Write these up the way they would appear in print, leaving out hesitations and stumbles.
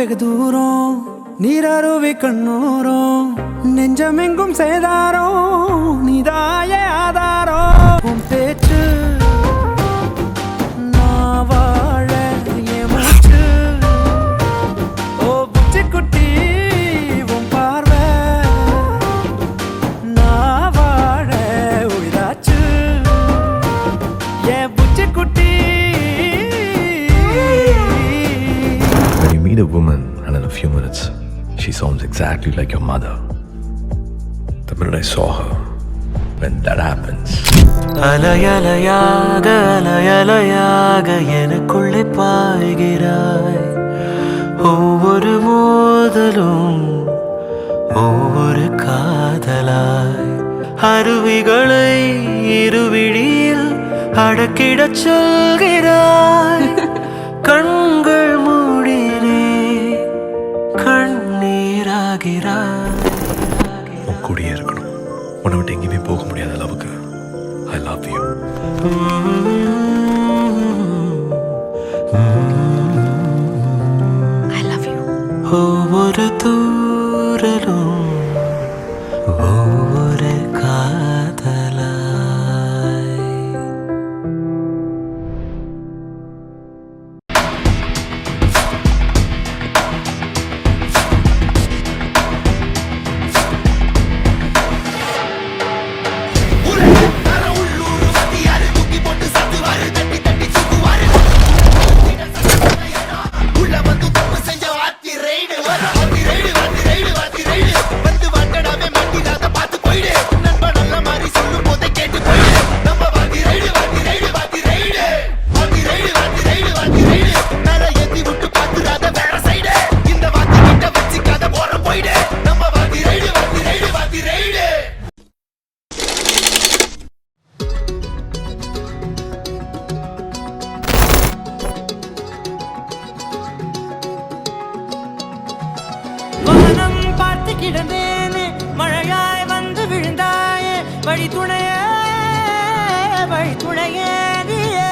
வெகு தூரம் நீரருவி கண்ணோரம் நெஞ்சமெங்கும் சேதாரோ நீதாய ஆதாரோ உன் பேச்சு நான் வாழ என் மூச்சு ஓ புச்சி குட்டி உன் பார்வை நான் வாழ உயிராச்சு என் புச்சி குட்டி. When you meet a woman and in a few minutes she sounds exactly like your mother, the minute I saw her, when that happens, அலையலையாக அலையலையாக எனக்குள்ளே பாய்கிறாய். ஒவ்வொரு மோதலும் ஒவ்வொரு காதலாய் அருவிகளை இருவிழியில் அடக்கிடச் சொல்கிறாய். கண்கள் மூடினே கண்ணீராகிறாய். உன் கூடயே இருக்கணும், உன்னை விட்டு எங்கேயுமே போக முடியாத அளவுக்கு I love you. I love you. ஒவ்வொரு தூரலும் ஒவ்வொரு காதலாய். வானம் பார்த்து கிடந்தேனே மழையாய் வந்து விழுந்தாயே வழி துணையே நீயே.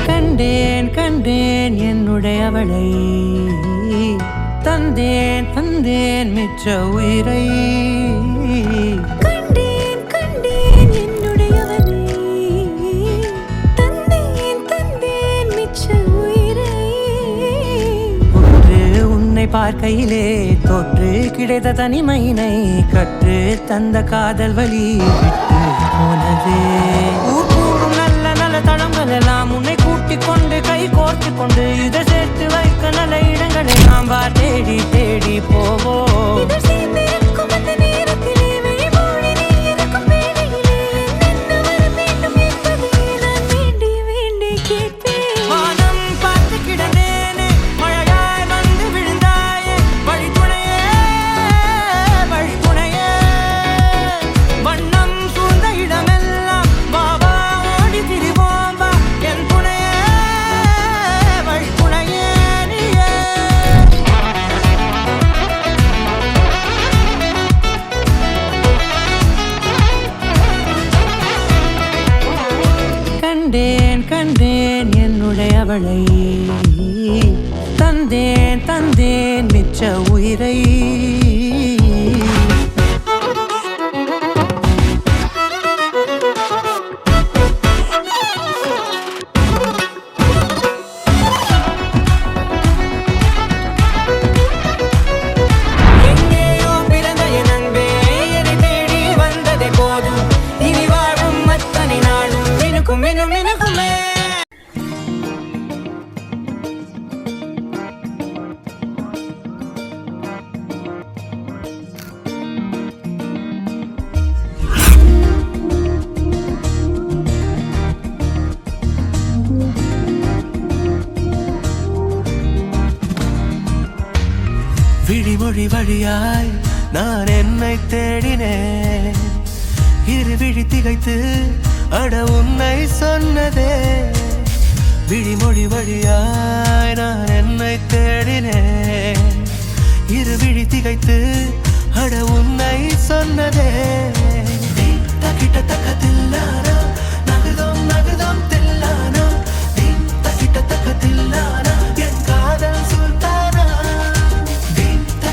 கண்டேன் கண்டேன் என்னுடையவளை தந்தேன் தந்தேன் மிச்ச உயிரை. கண்டேன் கண்டேன் என்னுடையவனை தந்தேன் தந்தேன் மிச்ச உயிரை. ஒன்று உன்னை பார்க்கையிலே தொற்று கிடைத்த தனிமையினை கற்று தந்த காதல் வழி விட்டு போனதே. கூறும் நல்ல நல்ல தளங்கள் எல்லாம் உன்னை கூட்டிக் கொண்டு கை கோர்த்து கொண்டு இதை சேர்த்து வைக்க நல்ல இடங்களை நாம் தேடி தேடி போவோம். இதழ் சேர்ந்திருக்கும் அந்த நேரத்திலே விழிமூடி நீ இருக்கும் வேளையிலே என்ன வர வேண்டும் என்பதை நான் வேண்டி வேண்டி கேட்பேன். வானம் பார்த்து கிடந்தேனே மழையாய் வந்து விழுந்தாயே வழி துணையே வண்ணம் சூழ்ந்த இடமெல்லாம் பாபா ஓடி திரிவோம் வா என் துணையே வழி துணையே நீயே. கண்டேன் கண்டேன் என்னுடையவளை தந்தேன் தந்தேன் மிச்ச உயிரை. எங்கேயோ பிறந்த என் அன்பே என்னை தேடி வந்ததே போதும். இனி வாழும் அத்தனை நாளும் மினுக்கும் மினும் மினுக்குமே. விழிமொழி வழியாய் நான் என்னை தேடினேன். இரு விழி திகைத்து அட உன்னை சொன்னதே. விழிமொழி வழியாய் நான் என்னை தேடினேன். இரு விழி திகைத்து அட உன்னை சொன்னதே. கிட்டத்தக்க தில்லானா நகுதம் நகுதம் தில்லானா. கிட்டத்தக்க தில்லானா என் காதல் சுல்தானா.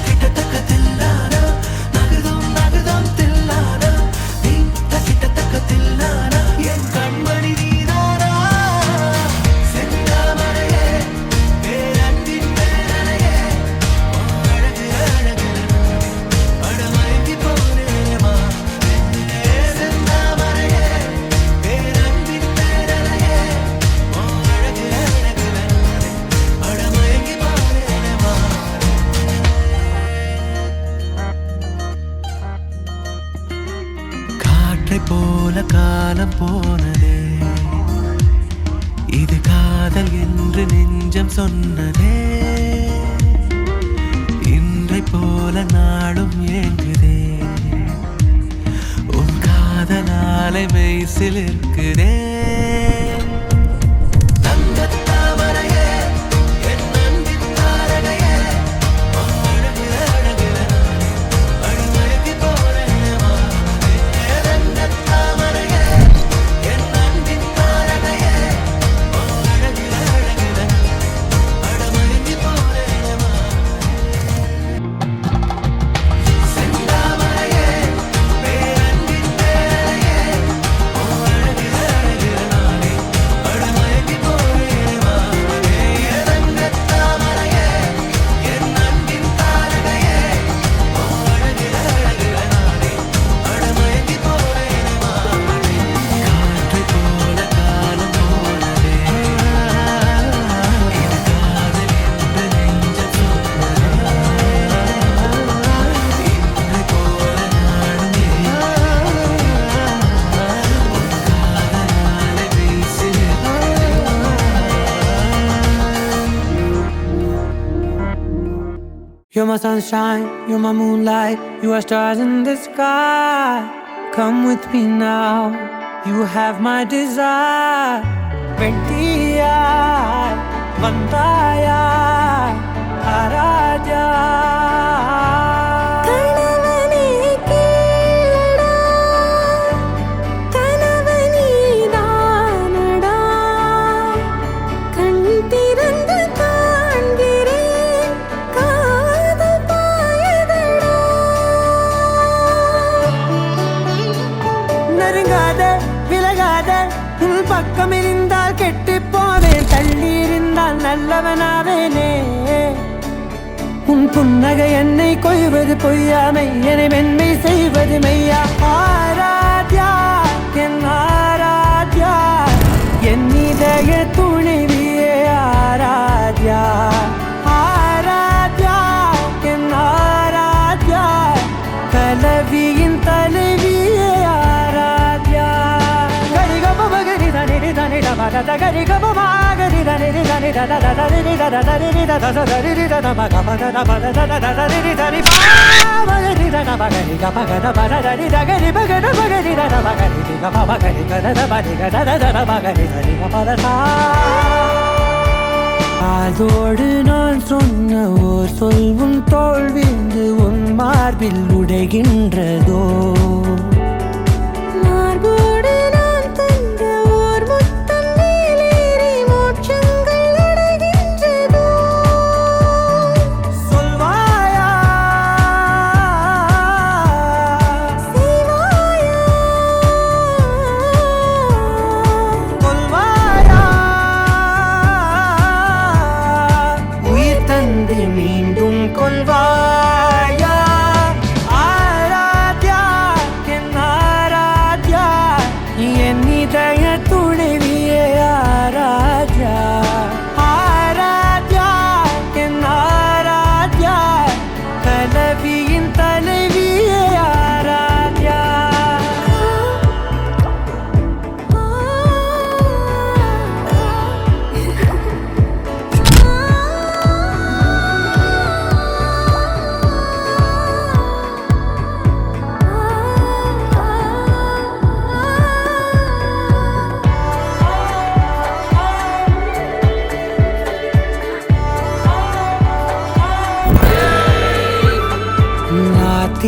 கிட்டத்தக்க தில்லானா நகுதம் நகுதம் தில்லானா. கிட்டத்தக்க தில்லானா என் கண்மணி நீதானா. செந்தாமரையே பேரன்பின் பேரலையே அழகு அழகு அடமயங்கி போனேமா. செந்தாமரையே பேரன்பின் பேரலையே அழகு அழகு அடமயங்கி போனேமா. காற்றை போல காலம் போனதே. இது காதல் என்று நெஞ்சம் சொன்னதே. இன்றை போல நாளும் ஏங்குதே. உன் காதலாலை மெய்சில் இருக்குதே. தங்கத்தாமரையே என் அன்பின் தாரகையே அழகு அழகு அழமயங்கி போனேமா. தங்கத்தாமரையே என் அன்பின் தாரகையே அழகு அழகு அழமயங்கி போனேமா. செந்தாமரையே பேரன்பின் பேரலையே அழகு அழகு அழமயங்கி போனேமா. தங்கத்தாமரையே என் அன்பின் தாரகையே அழகு அழகு அழமயங்கி போனேமா. காற்றை போல காலம் போனதே. இது காதல் என்று நெஞ்சம் சொன்னதே. இன்று போல நாளும் உன் காதலாலை வீசியிருக்கிறதே. You're my sunshine, you're my moonlight, you are stars in the sky. Come with me now, you have my desire. Vendiya, Vandaya, Araja. கணவனே கேளடா கணவனே தானடா கண் திறந்து காண்கிறேன் காதல் பாயதடா. நெருங்காத விலகாத உன் பக்கம் இருந்தால் கெட்டுப் போவேன். தள்ளி இருந்தால் நல்லவனாவேனே. உன் புன்னகை என்னை கொய்வது பொய்யாமை, என்னை மென்மை செய்வது மெய்யா. ஆராத்யா என் ஆராத்யா, என் இதய துணைவியே ஆராத்யா. ஆராத்யா என் ஆராத்யா, கலவியின் தலைவியே ஆராத்யா. கரிகப மகரி தனி தனி டமத கரிகப மகரி தனி தனி தத தரி தத தரி தத தரி தத மகமத மத தத தரி தரி மகரி தன மகரி கபகத மத தரி தகரி மகத மகரி தன மகரி கப மகரி கத மகரி கத தன மகரி தரி கபத சா. அதோடு நான் சொன்ன ஓர் சொல் உன் தோள் வீழ்ந்து உன் மார்பில் உடைகின்றதோ. மார்போடு நான் தந்த ஓர் முத்தம் மேலேறி மோட்சங்கள் அடைகின்றதோ. சொல்வாயா செய்வாயா கொல்வாயா, உயிர் தந்து மீண்டும் கொல்வாயா. ஆராத்யா என்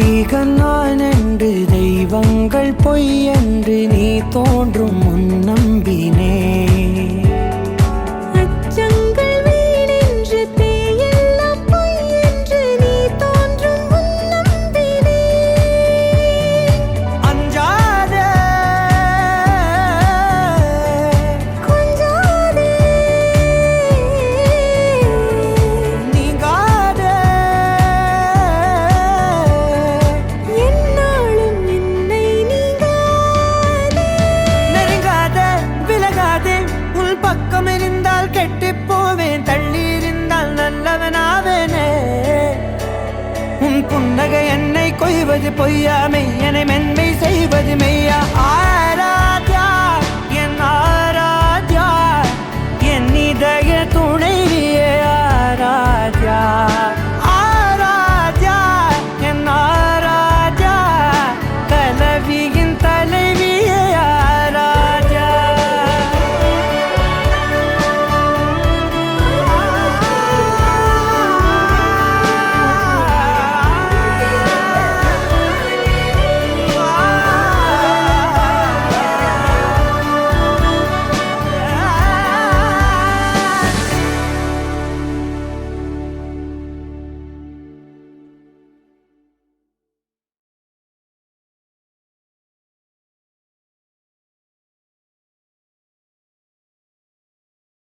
தெய்வீகன் நான் என்று தெய்வங்கள் பொய் என்று நீ தோன்றும் முன் நம்பினே அச்சங்கள் வீடென்று பேயெல்லாம் பொய் என்று நீ தோன்றும் முன் நம்பினே அஞ்சாதே கொஞ்சாதே நீங்காதே என்னாலும் என்னை நீங்காதே நெருங்காதே விலகாதே உள் பக்கம் இருந்தால் கெட்டுப் போவேன் தள்ளி இருந்தால் நல்லவனாவேனே உன் புன்னகை என்னை கொய்வது பொய்யா மெய்யனை மென்மை செய்வது மெய்யா